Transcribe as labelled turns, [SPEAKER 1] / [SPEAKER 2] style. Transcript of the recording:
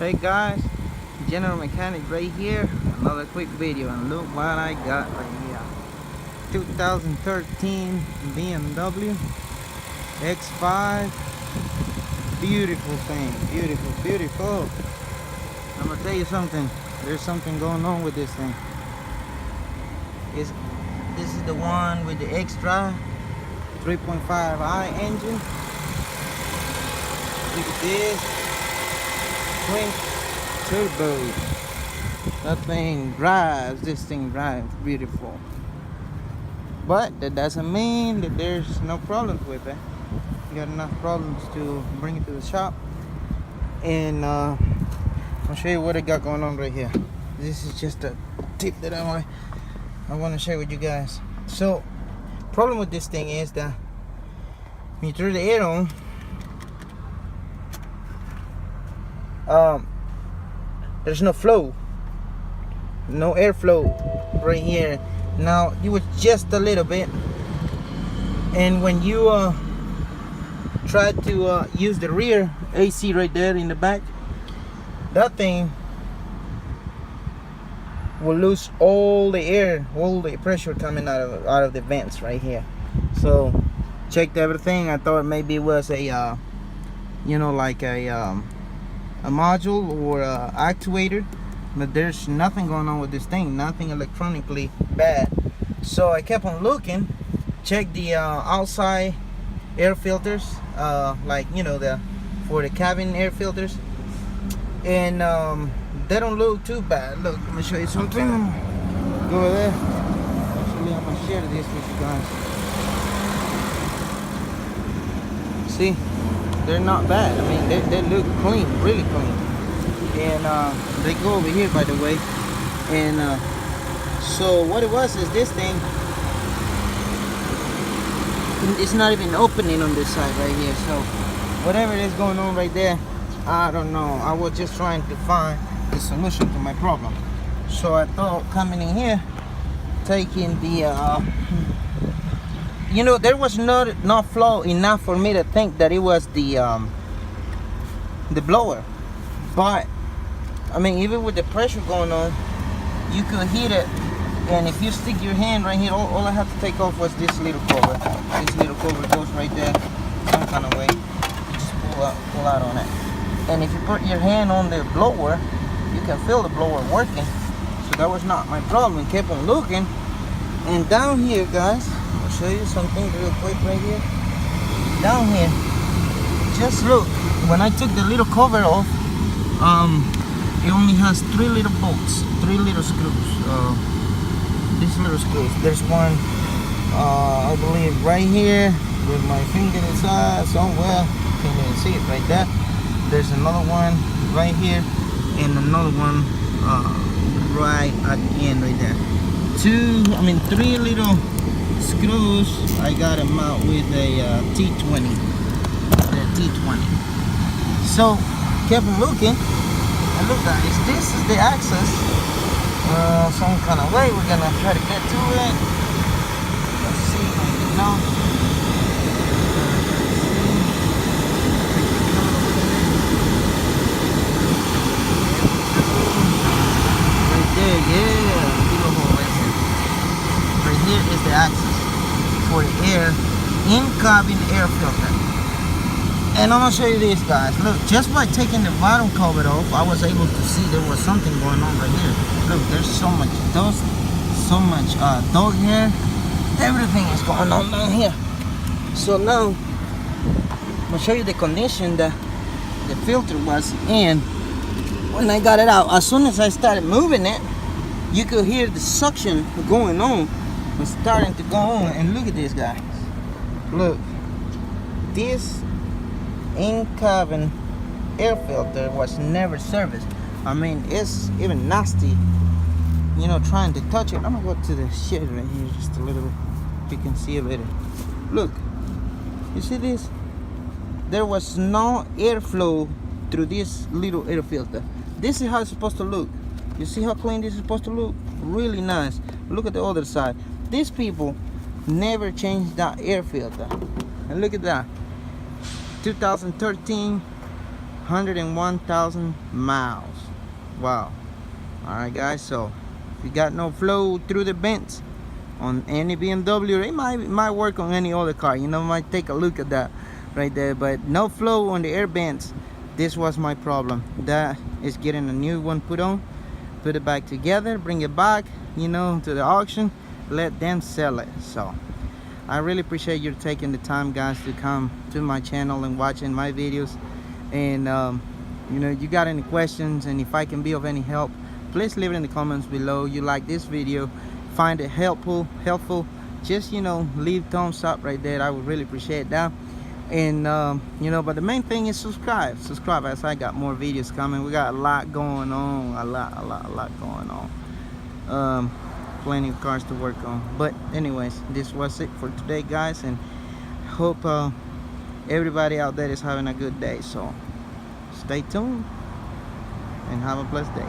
[SPEAKER 1] Hey guys, General Mechanic right here. Another quick video, and look what I got right here. 2013 BMW X5. Beautiful thing, beautiful. I'm gonna tell you something. There's something going on with this thing. This is the one with the X-Drive 3.5i engine. Look at this. Twin turbo. That thing drives. This thing drives beautiful. But that doesn't mean that there's no problems with it. You got enough problems to bring it to the shop. And I'll show you what I got going on right here. This is just a tip that I want to share with you guys. So, problem with this thing is that when you turn the air on, there's no flow, no airflow right here. Now it was just a little bit, and when you try to use the rear AC right there in the back, that thing will lose all the air, all the pressure coming out of the vents right here. So checked everything. I thought maybe it was a like a module or a actuator, but there's nothing going on with this thing, nothing electronically bad. So I kept on looking, checked the outside air filters, for the cabin air filters, and they don't look too bad. Look, let me show you something. Go over there. Actually, I'm gonna share this with you guys. See, they're not bad. I mean, they look clean, really clean. And they go over here, by the way. And so what it was is this thing, it's not even opening on this side right here. So whatever is going on right there, I don't know. I was just trying to find the solution to my problem. So I thought coming in here, taking the there was not flow enough for me to think that it was the blower. But I mean, even with the pressure going on, you could heat it. And if you stick your hand right here, all I had to take off was this little cover. This little cover goes right there some kind of way. You just pull out on it. And if you put your hand on the blower, you can feel the blower working. So that was not my problem. Kept on looking. And down here, guys, I'll show you something real quick right here. Down here, just look. When I took the little cover off, it only has 3 little bolts, 3 little screws. These little screws. There's one, I believe, right here with my finger inside somewhere. Can't even see it right there. There's another one right here, and another one right at the end right there. 3 little screws. I got them out with a T20. The T20. So kept looking, and look guys, this is the axis. Some kind of way we're gonna try to get to it. Let's see if I can know. Right there, yeah, little hole right here. Right here is the axis for the air, in-cabin air filter. And I'm gonna show you this, guys. Look, just by taking the bottom cover off, I was able to see there was something going on right here. Look, there's so much dust, so much dog hair. Everything is going on down here. So now, I'm gonna show you the condition that the filter was in when I got it out. As soon as I started moving it, you could hear the suction going on. It was starting to go on. And look at this, guys. Look, this in-cabin air filter was never serviced. I mean, it's even nasty, trying to touch it. I'm gonna go to the shed right here just a little bit. You can see it later. Look, you see this? There was no airflow through this little air filter. This is how it's supposed to look. You see how clean this is supposed to look? Really nice. Look at the other side. These people never changed that air filter. And look at that. 2013 101,000 miles. Wow. Alright guys, so if you got no flow through the vents on any BMW, it might work on any other car, you know, might take a look at that right there, but no flow on the air vents. This was my problem. That is getting a new one put on, put it back together, bring it back, you know, to the auction, let them sell it. So I really appreciate you taking the time, guys, to come to my channel and watching my videos. And you know, you got any questions, and if I can be of any help, please leave it in the comments below. You like this video, find it helpful, just, you know, leave thumbs up right there. I would really appreciate that. And you know, but the main thing is subscribe, as I got more videos coming. We got a lot going on, a lot going on. Plenty of cars to work on. But anyways, this was it for today, guys, and hope everybody out there is having a good day. So stay tuned and have a blessed day.